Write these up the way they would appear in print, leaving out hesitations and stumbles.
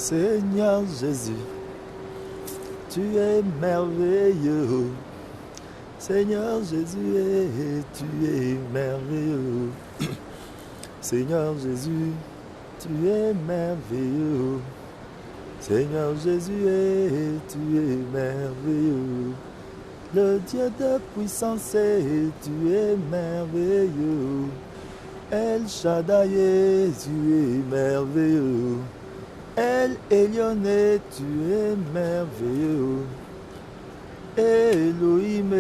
Seigneur Jésus, tu es merveilleux. Seigneur Jésus, tu es merveilleux. Seigneur Jésus, tu es merveilleux. Seigneur Jésus, tu es merveilleux. Le Dieu de puissance, tu es merveilleux. El Shaddai, tu es merveilleux. El Elyon, tu es merveilleux. Elohim,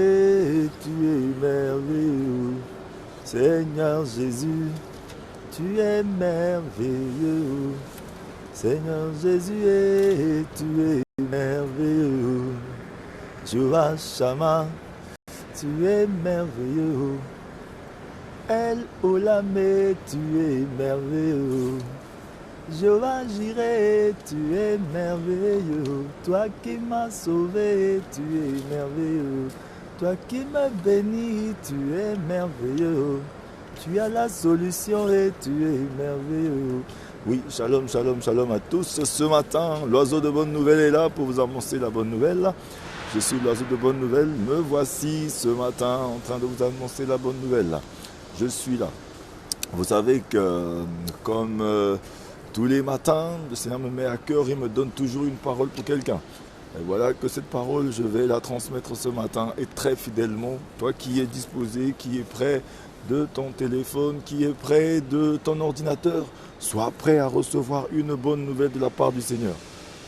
tu es merveilleux. Seigneur Jésus, tu es merveilleux. Seigneur Jésus, tu es merveilleux. Jehovah Shammah, tu es merveilleux. El Olam, tu es merveilleux. Jehovah Jireh, tu es merveilleux. Toi qui m'as sauvé, tu es merveilleux. Toi qui me bénis, tu es merveilleux. Tu as la solution et tu es merveilleux. Oui, shalom, shalom, shalom à tous. Ce matin, l'oiseau de bonne nouvelle est là pour vous annoncer la bonne nouvelle. Je suis l'oiseau de bonne nouvelle. Me voici ce matin en train de vous annoncer la bonne nouvelle. Je suis là. Vous savez que comme tous les matins, le Seigneur me met à cœur, il me donne toujours une parole pour quelqu'un. Et voilà que cette parole, je vais la transmettre ce matin et très fidèlement. Toi qui es disposé, qui es prêt de ton téléphone, qui est prêt de ton ordinateur, sois prêt à recevoir une bonne nouvelle de la part du Seigneur.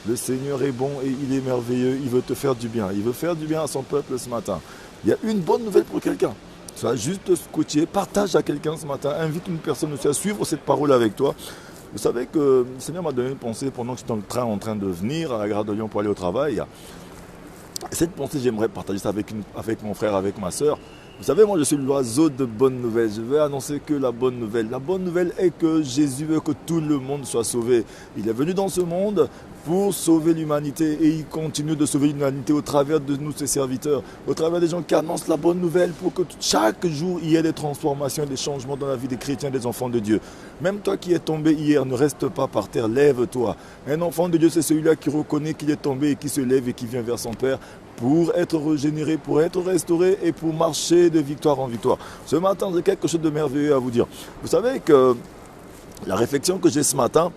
Le Seigneur est bon et il est merveilleux, il veut te faire du bien. Il veut faire du bien à son peuple ce matin. Il y a une bonne nouvelle pour quelqu'un. Sois juste scotché, partage à quelqu'un ce matin, invite une personne aussi à suivre cette parole avec toi. Vous savez que le Seigneur m'a donné une pensée pendant que j'étais dans le train en train de venir à la gare de Lyon pour aller au travail. Cette pensée, j'aimerais partager ça avec mon frère, avec ma soeur. Vous savez, moi je suis l'oiseau de bonne nouvelle. Je vais annoncer que la bonne nouvelle. La bonne nouvelle est que Jésus veut que tout le monde soit sauvé. Il est venu dans ce monde pour sauver l'humanité et il continue de sauver l'humanité au travers de nous, ses serviteurs, au travers des gens qui annoncent la bonne nouvelle pour que chaque jour il y ait des transformations, des changements dans la vie des chrétiens, des enfants de Dieu. Même toi qui es tombé hier, ne reste pas par terre, lève-toi. Un enfant de Dieu, c'est celui-là qui reconnaît qu'il est tombé et qui se lève et qui vient vers son Père pour être régénéré, pour être restauré et pour marcher de victoire en victoire. Ce matin, j'ai quelque chose de merveilleux à vous dire. Vous savez que la réflexion que j'ai ce matin,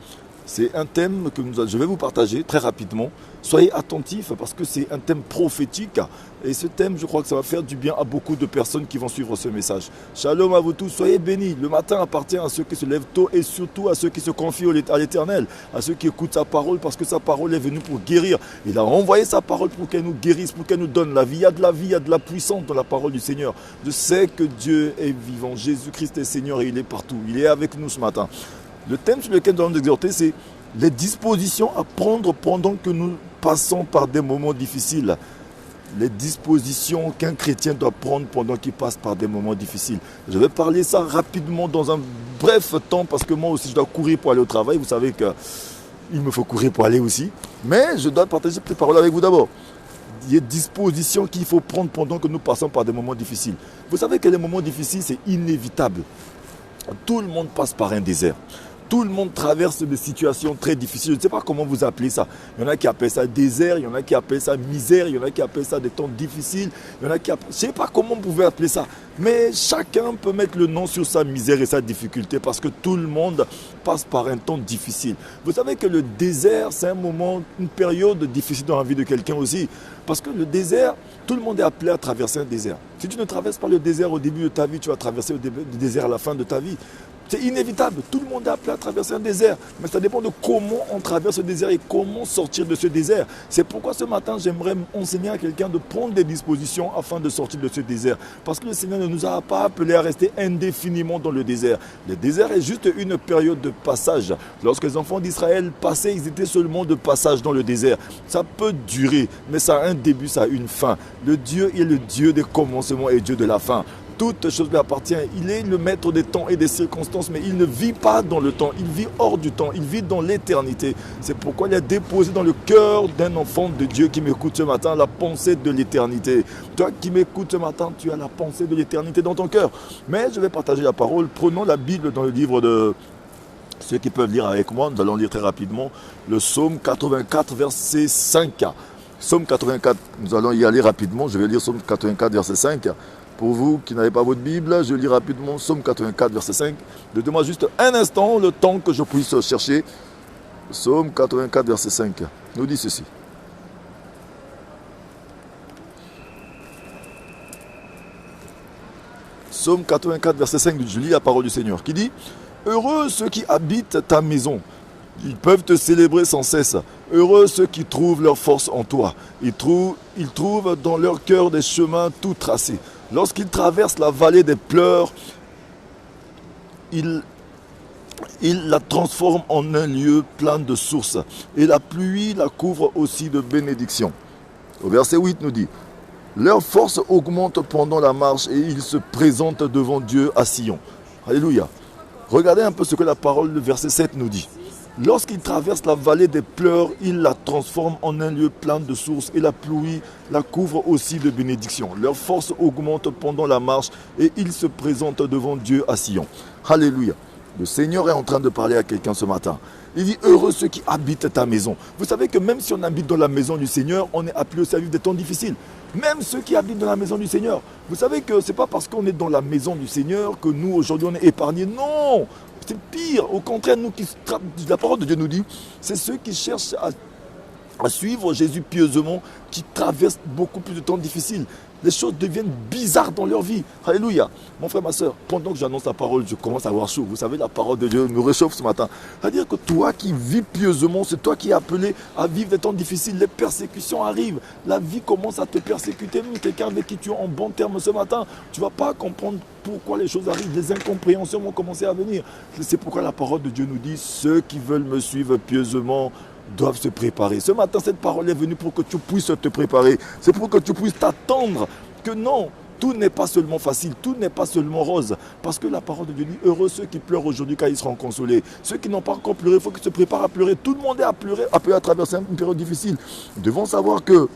c'est un thème que je vais vous partager très rapidement. Soyez attentifs parce que c'est un thème prophétique. Et ce thème, je crois que ça va faire du bien à beaucoup de personnes qui vont suivre ce message. Shalom à vous tous, soyez bénis. Le matin appartient à ceux qui se lèvent tôt et surtout à ceux qui se confient à l'Éternel, à ceux qui écoutent sa parole parce que sa parole est venue pour guérir. Il a envoyé sa parole pour qu'elle nous guérisse, pour qu'elle nous donne la vie. Il y a de la vie, il y a de la puissance dans la parole du Seigneur. Je sais que Dieu est vivant. Jésus-Christ est Seigneur et il est partout. Il est avec nous ce matin. Le thème sur lequel nous allons nous exhorter, c'est les dispositions à prendre pendant que nous passons par des moments difficiles. Les dispositions qu'un chrétien doit prendre pendant qu'il passe par des moments difficiles. Je vais parler ça rapidement dans un bref temps parce que moi aussi je dois courir pour aller au travail. Vous savez qu'il me faut courir pour aller aussi. Mais je dois partager cette parole avec vous d'abord. Il y a des dispositions qu'il faut prendre pendant que nous passons par des moments difficiles. Vous savez que les moments difficiles, c'est inévitable. Tout le monde passe par un désert. Tout le monde traverse des situations très difficiles. Je ne sais pas comment vous appelez ça. Il y en a qui appellent ça désert, il y en a qui appellent ça misère, il y en a qui appellent ça des temps difficiles. Il y en a qui appellent... Je ne sais pas comment vous pouvez appeler ça. Mais chacun peut mettre le nom sur sa misère et sa difficulté parce que tout le monde passe par un temps difficile. Vous savez que le désert, c'est un moment, une période difficile dans la vie de quelqu'un aussi. Parce que le désert, tout le monde est appelé à traverser un désert. Si tu ne traverses pas le désert au début de ta vie, tu vas traverser le désert à la fin de ta vie. C'est inévitable, tout le monde est appelé à traverser un désert. Mais ça dépend de comment on traverse ce désert et comment sortir de ce désert. C'est pourquoi ce matin, j'aimerais enseigner à quelqu'un de prendre des dispositions afin de sortir de ce désert. Parce que le Seigneur ne nous a pas appelés à rester indéfiniment dans le désert. Le désert est juste une période de passage. Lorsque les enfants d'Israël passaient, ils étaient seulement de passage dans le désert. Ça peut durer, mais ça a un début, ça a une fin. Le Dieu est le Dieu des commencements et Dieu de la fin. Toute chose lui appartient. Il est le maître des temps et des circonstances, mais il ne vit pas dans le temps. Il vit hors du temps. Il vit dans l'éternité. C'est pourquoi il a déposé dans le cœur d'un enfant de Dieu qui m'écoute ce matin la pensée de l'éternité. Toi qui m'écoutes ce matin, tu as la pensée de l'éternité dans ton cœur. Mais je vais partager la parole. Prenons la Bible dans le livre de Ceux qui peuvent lire avec moi, nous allons lire très rapidement le psaume 84, verset 5. Psaume 84, nous allons y aller rapidement. Je vais lire psaume 84, verset 5. Pour vous qui n'avez pas votre Bible, je lis rapidement psaume 84, verset 5. Donnez-moi juste un instant, le temps que je puisse chercher. Psaume 84, verset 5. Nous dit ceci. Psaume 84, verset 5, je lis la parole du Seigneur qui dit « Heureux ceux qui habitent ta maison, ils peuvent te célébrer sans cesse. Heureux ceux qui trouvent leur force en toi. Ils trouvent dans leur cœur des chemins tout tracés. Lorsqu'ils traversent la vallée des pleurs, ils la transforment en un lieu plein de sources. Et la pluie la couvre aussi de bénédictions. » Au verset 8 nous dit « Leur force augmente pendant la marche et ils se présentent devant Dieu à Sion. » Alléluia. Regardez un peu ce que la parole du verset 7 nous dit. Lorsqu'ils traversent la vallée des pleurs, ils la transforment en un lieu plein de sources et la pluie la couvre aussi de bénédictions. Leur force augmente pendant la marche et ils se présentent devant Dieu à Sion. Alléluia. Le Seigneur est en train de parler à quelqu'un ce matin. Il dit, heureux ceux qui habitent ta maison. Vous savez que même si on habite dans la maison du Seigneur, on est appelé aussi à vivre des temps difficiles. Même ceux qui habitent dans la maison du Seigneur. Vous savez que ce n'est pas parce qu'on est dans la maison du Seigneur que nous, aujourd'hui, on est épargnés. Non, c'est pire. Au contraire, la parole de Dieu nous dit, c'est ceux qui cherchent à suivre Jésus pieusement, qui traversent beaucoup plus de temps difficiles. Les choses deviennent bizarres dans leur vie. Alléluia. Mon frère, ma soeur, pendant que j'annonce la parole, je commence à avoir chaud. Vous savez, la parole de Dieu me réchauffe ce matin. C'est-à-dire que toi qui vis pieusement, c'est toi qui es appelé à vivre des temps difficiles. Les persécutions arrivent. La vie commence à te persécuter. Même quelqu'un avec qui tu es en bon terme ce matin, tu ne vas pas comprendre pourquoi les choses arrivent. Les incompréhensions vont commencer à venir. C'est pourquoi la parole de Dieu nous dit, ceux qui veulent me suivre pieusement doivent se préparer. Ce matin, cette parole est venue pour que tu puisses te préparer. C'est pour que tu puisses t'attendre que non, tout n'est pas seulement facile, tout n'est pas seulement rose. Parce que la parole de Dieu dit, heureux ceux qui pleurent aujourd'hui car ils seront consolés. Ceux qui n'ont pas encore pleuré, il faut qu'ils se préparent à pleurer. Tout le monde est appelé à traverser une période difficile. Nous devons savoir que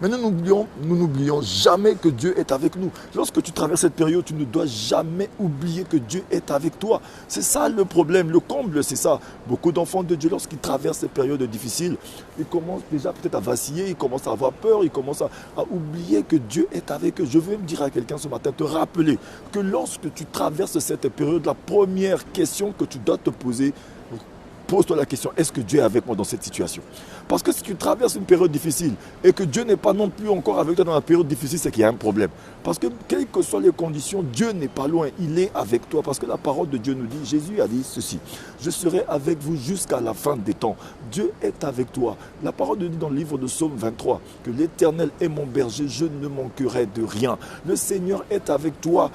mais nous n'oublions jamais que Dieu est avec nous. Lorsque tu traverses cette période, tu ne dois jamais oublier que Dieu est avec toi. C'est ça le problème, le comble, c'est ça. Beaucoup d'enfants de Dieu, lorsqu'ils traversent ces périodes difficiles, ils commencent déjà peut-être à vaciller, ils commencent à avoir peur, ils commencent à oublier que Dieu est avec eux. Je veux me dire à quelqu'un ce matin, te rappeler que lorsque tu traverses cette période, la première question que tu dois te poser, pose-toi la question, est-ce que Dieu est avec moi dans cette situation? Parce que si tu traverses une période difficile et que Dieu n'est pas non plus encore avec toi dans la période difficile, c'est qu'il y a un problème. Parce que quelles que soient les conditions, Dieu n'est pas loin, il est avec toi. Parce que la parole de Dieu nous dit, Jésus a dit ceci, je serai avec vous jusqu'à la fin des temps. Dieu est avec toi. La parole nous dit dans le livre de Psaume 23 que l'Éternel est mon berger, je ne manquerai de rien. Le Seigneur est avec toi,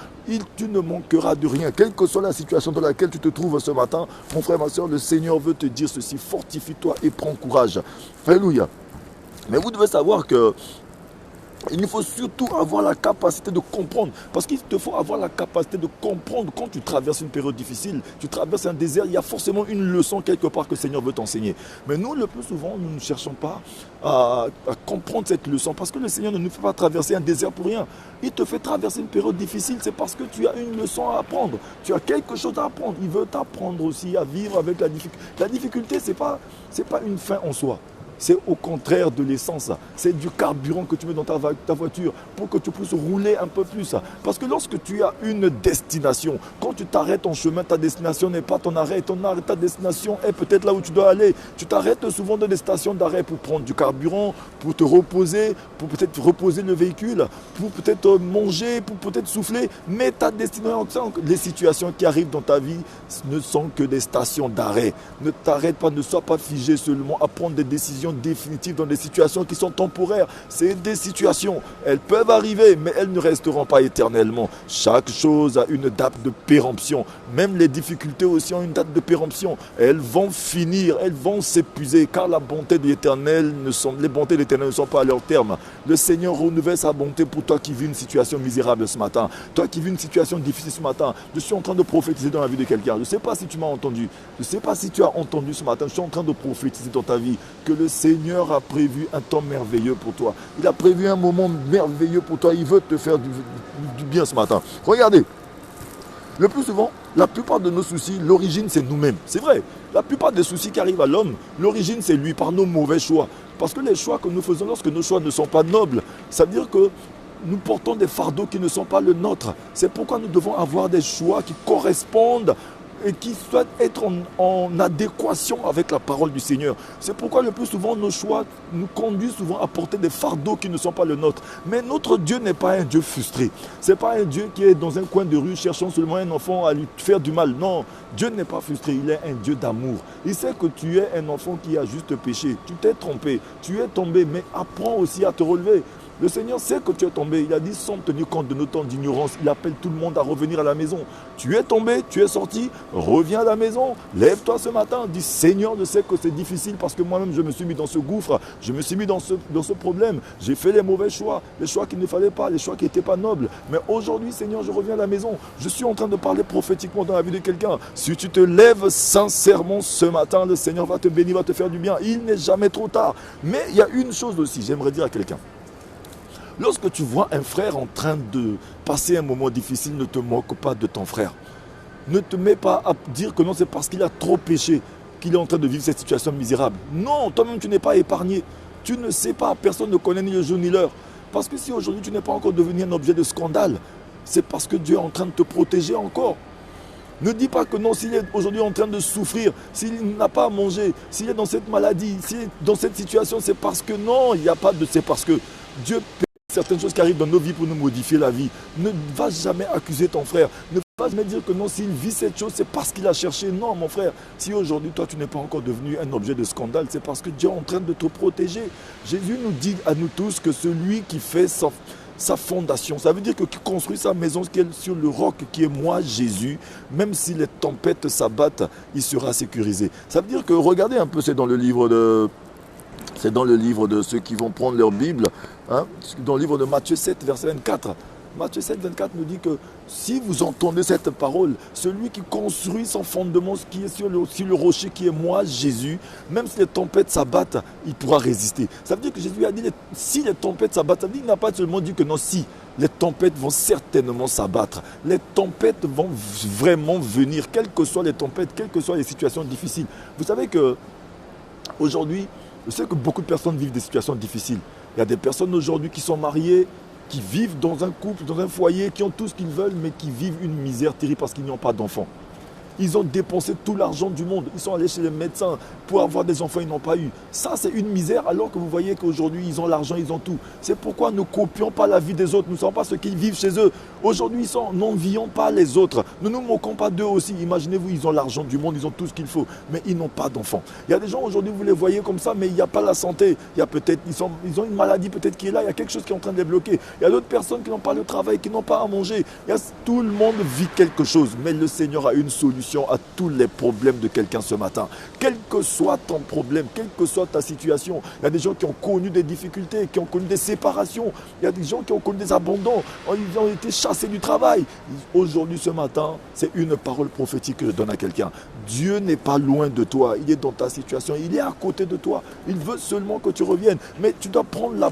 tu ne manqueras de rien. Quelle que soit la situation dans laquelle tu te trouves ce matin, mon frère, ma soeur, le Seigneur veut te dire ceci, fortifie-toi et prends courage. Alléluia. Mais vous devez savoir que il faut surtout avoir la capacité de comprendre. Parce qu'il te faut avoir la capacité de comprendre quand tu traverses une période difficile, tu traverses un désert, il y a forcément une leçon quelque part que le Seigneur veut t'enseigner. Mais nous, le plus souvent, nous ne cherchons pas à comprendre cette leçon. Parce que le Seigneur ne nous fait pas traverser un désert pour rien. Il te fait traverser une période difficile, c'est parce que tu as une leçon à apprendre. Tu as quelque chose à apprendre. Il veut t'apprendre aussi à vivre avec la difficulté. La difficulté, ce n'est pas une fin en soi. C'est au contraire de l'essence. C'est du carburant que tu mets dans ta voiture pour que tu puisses rouler un peu plus. Parce que lorsque tu as une destination, quand tu t'arrêtes en chemin, ta destination n'est pas ton arrêt. Ta destination est peut-être là où tu dois aller. Tu t'arrêtes souvent dans des stations d'arrêt pour prendre du carburant, pour te reposer, pour peut-être reposer le véhicule, pour peut-être manger, pour peut-être souffler. Mais ta destination, les situations qui arrivent dans ta vie ne sont que des stations d'arrêt. Ne t'arrête pas, ne sois pas figé seulement à prendre des décisions définitive dans des situations qui sont temporaires. C'est des situations. Elles peuvent arriver, mais elles ne resteront pas éternellement. Chaque chose a une date de péremption. Même les difficultés aussi ont une date de péremption. Elles vont finir, elles vont s'épuiser, car les bontés de l'Éternel ne sont pas à leur terme. Le Seigneur renouvelle sa bonté pour toi qui vis une situation misérable ce matin. Toi qui vis une situation difficile ce matin. Je suis en train de prophétiser dans la vie de quelqu'un. Je ne sais pas si tu m'as entendu. Je ne sais pas si tu as entendu ce matin. Je suis en train de prophétiser dans ta vie que le Seigneur a prévu un temps merveilleux pour toi. Il a prévu un moment merveilleux pour toi. Il veut te faire du bien ce matin. Regardez, le plus souvent, La plupart de nos soucis, l'origine, c'est nous-mêmes. C'est vrai. La plupart des soucis qui arrivent à l'homme, l'origine, c'est lui, par nos mauvais choix. Parce que les choix que nous faisons lorsque nos choix ne sont pas nobles, ça veut dire que nous portons des fardeaux qui ne sont pas le nôtre. C'est pourquoi nous devons avoir des choix qui correspondent et qui souhaitent être en adéquation avec la parole du Seigneur. C'est pourquoi le plus souvent nos choix nous conduisent souvent à porter des fardeaux qui ne sont pas le nôtre. Mais notre Dieu n'est pas un Dieu frustré. Ce n'est pas un Dieu qui est dans un coin de rue cherchant seulement un enfant à lui faire du mal. Non, Dieu n'est pas frustré, il est un Dieu d'amour. Il sait que tu es un enfant qui a juste péché. Tu t'es trompé, tu es tombé, mais apprends aussi à te relever. Le Seigneur sait que tu es tombé. Il a dit sans tenir compte de nos temps d'ignorance. Il appelle tout le monde à revenir à la maison. Tu es tombé, tu es sorti, reviens à la maison. Lève-toi ce matin. Dis Seigneur, je sais que c'est difficile parce que moi-même je me suis mis dans ce gouffre. Je me suis mis dans ce problème. J'ai fait les mauvais choix, les choix qu'il ne fallait pas, les choix qui n'étaient pas nobles. Mais aujourd'hui, Seigneur, je reviens à la maison. Je suis en train de parler prophétiquement dans la vie de quelqu'un. Si tu te lèves sincèrement ce matin, le Seigneur va te bénir, va te faire du bien. Il n'est jamais trop tard. Mais il y a une chose aussi, j'aimerais dire à quelqu'un. Lorsque tu vois un frère en train de passer un moment difficile, ne te moque pas de ton frère. Ne te mets pas à dire que non, c'est parce qu'il a trop péché qu'il est en train de vivre cette situation misérable. Non, toi-même tu n'es pas épargné. Tu ne sais pas, personne ne connaît ni le jour ni l'heure. Parce que si aujourd'hui tu n'es pas encore devenu un objet de scandale, c'est parce que Dieu est en train de te protéger encore. Ne dis pas que non, s'il est aujourd'hui en train de souffrir, s'il n'a pas à manger, s'il est dans cette maladie, s'il est dans cette situation, c'est parce que non, il n'y a pas de c'est parce que Dieu paie certaines choses qui arrivent dans nos vies pour nous modifier la vie. Ne va jamais accuser ton frère. Ne va jamais dire que non, s'il vit cette chose, c'est parce qu'il a cherché. Non, mon frère, si aujourd'hui, toi, tu n'es pas encore devenu un objet de scandale, c'est parce que Dieu est en train de te protéger. Jésus nous dit à nous tous que celui qui fait sa fondation, ça veut dire que qui construit sa maison sur le roc qui est moi, Jésus, même si les tempêtes s'abattent, il sera sécurisé. Ça veut dire que, regardez un peu, c'est dans le livre de ceux qui vont prendre leur Bible, hein, dans le livre de Matthieu 7, verset 24. Matthieu 7, 24 nous dit que si vous entendez cette parole, celui qui construit son fondement qui est sur le rocher qui est moi, Jésus, même si les tempêtes s'abattent, il pourra résister. Ça veut dire que Jésus a dit, si les tempêtes s'abattent, ça veut dire qu'il n'a pas seulement dit que non, si, les tempêtes vont certainement s'abattre. Les tempêtes vont vraiment venir, quelles que soient les tempêtes, quelles que soient les situations difficiles. Vous savez que aujourd'hui, je sais que beaucoup de personnes vivent des situations difficiles. Il y a des personnes aujourd'hui qui sont mariées, qui vivent dans un couple, dans un foyer, qui ont tout ce qu'ils veulent, mais qui vivent une misère terrible parce qu'ils n'ont pas d'enfants. Ils ont dépensé tout l'argent du monde. Ils sont allés chez les médecins pour avoir des enfants, ils n'ont pas eu. Ça, c'est une misère alors que vous voyez qu'aujourd'hui, ils ont l'argent, ils ont tout. C'est pourquoi ne copions pas la vie des autres. Nous ne savons pas ce qu'ils vivent chez eux. Aujourd'hui, n'envions pas les autres. Ne nous moquons pas d'eux aussi. Imaginez-vous, ils ont l'argent du monde, ils ont tout ce qu'il faut, mais ils n'ont pas d'enfants. Il y a des gens aujourd'hui, vous les voyez comme ça, mais il n'y a pas la santé. Il y a peut-être, ils ont une maladie peut-être qui est là, il y a quelque chose qui est en train de les bloquer. Il y a d'autres personnes qui n'ont pas le travail, qui n'ont pas à manger. Tout le monde vit quelque chose, mais le Seigneur a une solution à tous les problèmes de quelqu'un ce matin. Quel que soit ton problème, quelle que soit ta situation, il y a des gens qui ont connu des difficultés, qui ont connu des séparations, il y a des gens qui ont connu des abandons, ils ont été chassés du travail. Aujourd'hui, ce matin, c'est une parole prophétique que je donne à quelqu'un. Dieu n'est pas loin de toi, il est dans ta situation, il est à côté de toi. Il veut seulement que tu reviennes, mais tu dois prendre la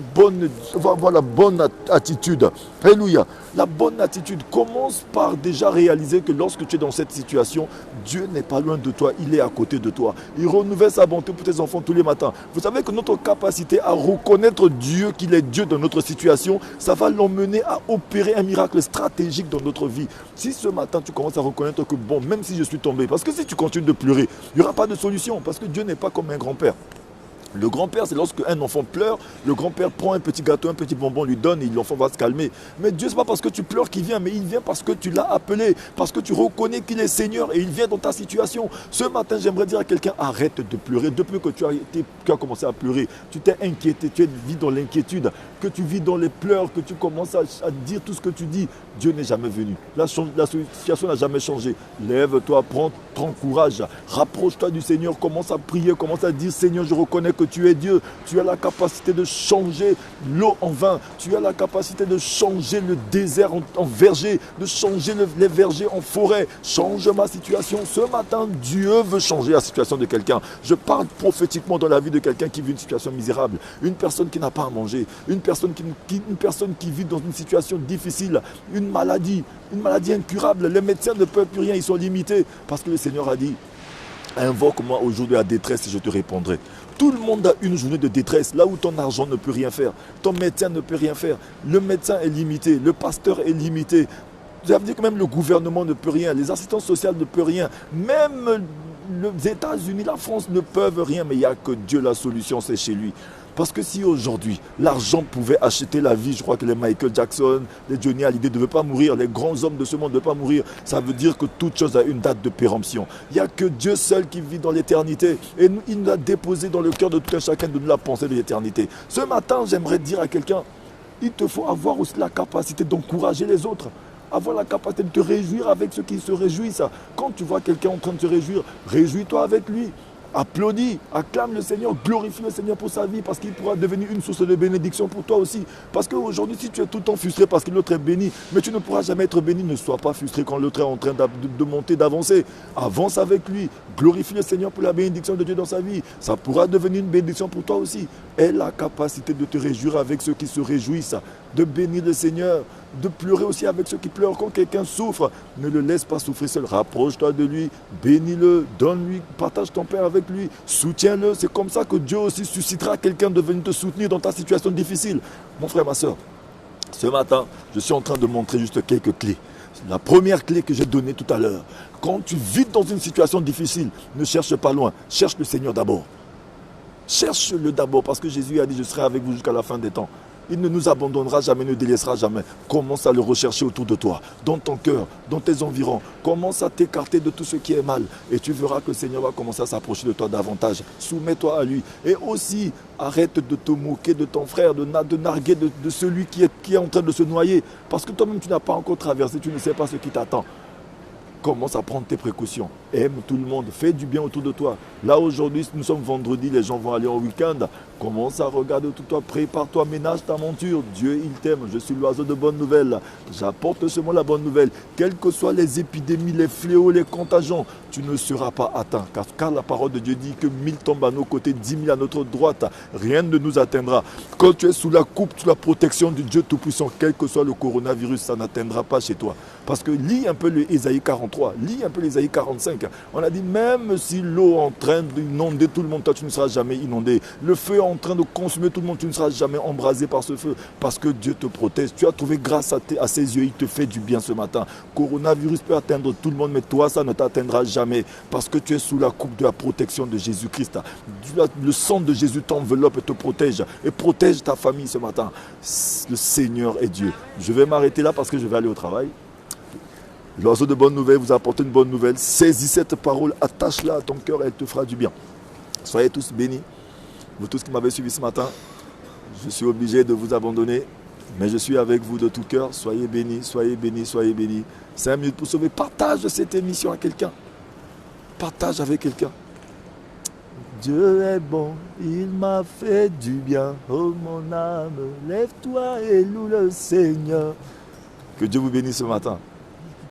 bonne attitude. Alléluia. La bonne attitude commence par déjà réaliser que lorsque tu es dans cette situation, Dieu n'est pas loin de toi, il est à côté de toi. Il renouvelle sa bonté pour tes enfants tous les matins. Vous savez que notre capacité à reconnaître Dieu, qu'il est Dieu dans notre situation, ça va l'emmener à opérer un miracle stratégique dans notre vie. Si ce matin tu commences à reconnaître que bon, même si je suis tombé, parce que si tu continues de pleurer, il n'y aura pas de solution, parce que Dieu n'est pas comme un grand-père. Le grand-père, c'est lorsque un enfant pleure, le grand-père prend un petit gâteau, un petit bonbon, lui donne et l'enfant va se calmer. Mais Dieu, ce n'est pas parce que tu pleures qu'il vient, mais il vient parce que tu l'as appelé, parce que tu reconnais qu'il est Seigneur et il vient dans ta situation. Ce matin, j'aimerais dire à quelqu'un, arrête de pleurer. Depuis que tu as commencé à pleurer, tu t'es inquiété, tu vis dans l'inquiétude, que tu vis dans les pleurs, que tu commences à dire tout ce que tu dis. Dieu n'est jamais venu. La situation n'a jamais changé. Lève-toi, prends courage, rapproche-toi du Seigneur, commence à prier, commence à dire, Seigneur, je reconnais que que tu es Dieu. Tu as la capacité de changer l'eau en vin. Tu as la capacité de changer le désert en verger, de changer les vergers en forêt. Change ma situation. Ce matin, Dieu veut changer la situation de quelqu'un. Je parle prophétiquement dans la vie de quelqu'un qui vit une situation misérable. Une personne qui n'a pas à manger. Une personne qui vit dans une situation difficile. Une maladie incurable. Les médecins ne peuvent plus rien. Ils sont limités. Parce que le Seigneur a dit, invoque-moi aujourd'hui à détresse et je te répondrai. Tout le monde a une journée de détresse, là où ton argent ne peut rien faire, ton médecin ne peut rien faire, le médecin est limité, le pasteur est limité. Ça veut dire que même le gouvernement ne peut rien, les assistants sociaux ne peuvent rien, même les États-Unis, la France ne peuvent rien, mais il n'y a que Dieu, la solution, c'est chez lui. Parce que si aujourd'hui, l'argent pouvait acheter la vie, je crois que les Michael Jackson, les Johnny Hallyday ne devaient pas mourir, les grands hommes de ce monde ne devaient pas mourir, ça veut dire que toute chose a une date de péremption. Il n'y a que Dieu seul qui vit dans l'éternité. Et il nous a déposé dans le cœur de tout un chacun de nous la pensée de l'éternité. Ce matin, j'aimerais dire à quelqu'un, il te faut avoir aussi la capacité d'encourager les autres. Avoir la capacité de te réjouir avec ceux qui se réjouissent. Quand tu vois quelqu'un en train de se réjouir, réjouis-toi avec lui. Applaudis, acclame le Seigneur, glorifie le Seigneur pour sa vie parce qu'il pourra devenir une source de bénédiction pour toi aussi. Parce qu'aujourd'hui, si tu es tout le temps frustré parce que l'autre est béni, mais tu ne pourras jamais être béni, ne sois pas frustré quand l'autre est en train de monter, d'avancer. Avance avec lui, glorifie le Seigneur pour la bénédiction de Dieu dans sa vie. Ça pourra devenir une bénédiction pour toi aussi. Aie la capacité de te réjouir avec ceux qui se réjouissent, de bénir le Seigneur, de pleurer aussi avec ceux qui pleurent. Quand quelqu'un souffre, ne le laisse pas souffrir seul. Rapproche-toi de lui, bénis-le, donne-lui, partage ton pain avec lui, soutiens-le. C'est comme ça que Dieu aussi suscitera quelqu'un de venir te soutenir dans ta situation difficile. Mon frère, ma soeur, ce matin, je suis en train de montrer juste quelques clés. La première clé que j'ai donnée tout à l'heure, quand tu vis dans une situation difficile, ne cherche pas loin, cherche le Seigneur d'abord. Cherche-le d'abord parce que Jésus a dit, je serai avec vous jusqu'à la fin des temps. Il ne nous abandonnera jamais, ne délaissera jamais. Commence à le rechercher autour de toi, dans ton cœur, dans tes environs. Commence à t'écarter de tout ce qui est mal. Et tu verras que le Seigneur va commencer à s'approcher de toi davantage. Soumets-toi à lui. Et aussi, arrête de te moquer de ton frère, de narguer de celui qui est en train de se noyer. Parce que toi-même, tu n'as pas encore traversé, tu ne sais pas ce qui t'attend. Commence à prendre tes précautions. Aime tout le monde. Fais du bien autour de toi. Là, aujourd'hui, nous sommes vendredi, les gens vont aller en week-end. Commence à regarder autour de toi. Prépare-toi, ménage ta monture. Dieu, il t'aime. Je suis l'oiseau de bonne nouvelle. J'apporte seulement la bonne nouvelle. Quelles que soient les épidémies, les fléaux, les contagions, tu ne seras pas atteint. Car la parole de Dieu dit que 1000 tombent à nos côtés, 10 000 à notre droite. Rien ne nous atteindra. Quand tu es sous la coupe, sous la protection du Dieu Tout-Puissant, quel que soit le coronavirus, ça n'atteindra pas chez toi. Parce que lis un peu l'Ésaïe 43, lis un peu l'Ésaïe 45. On a dit, même si l'eau est en train d'inonder tout le monde, toi tu ne seras jamais inondé. Le feu est en train de consumer tout le monde, tu ne seras jamais embrasé par ce feu. Parce que Dieu te protège. Tu as trouvé grâce à ses yeux, il te fait du bien ce matin. Coronavirus peut atteindre tout le monde, mais toi ça ne t'atteindra jamais. Parce que tu es sous la coupe de la protection de Jésus-Christ. Le sang de Jésus t'enveloppe et te protège. Et protège ta famille ce matin. Le Seigneur est Dieu. Je vais m'arrêter là parce que je vais aller au travail. L'oiseau de bonne nouvelle vous apporte une bonne nouvelle. Saisis cette parole, attache-la à ton cœur et elle te fera du bien. Soyez tous bénis. Vous tous qui m'avez suivi ce matin, je suis obligé de vous abandonner, mais je suis avec vous de tout cœur. Soyez bénis, soyez bénis, soyez bénis. 5 minutes pour sauver. Partage cette émission à quelqu'un. Partage avec quelqu'un. Dieu est bon, il m'a fait du bien. Oh mon âme, lève-toi et loue le Seigneur. Que Dieu vous bénisse ce matin.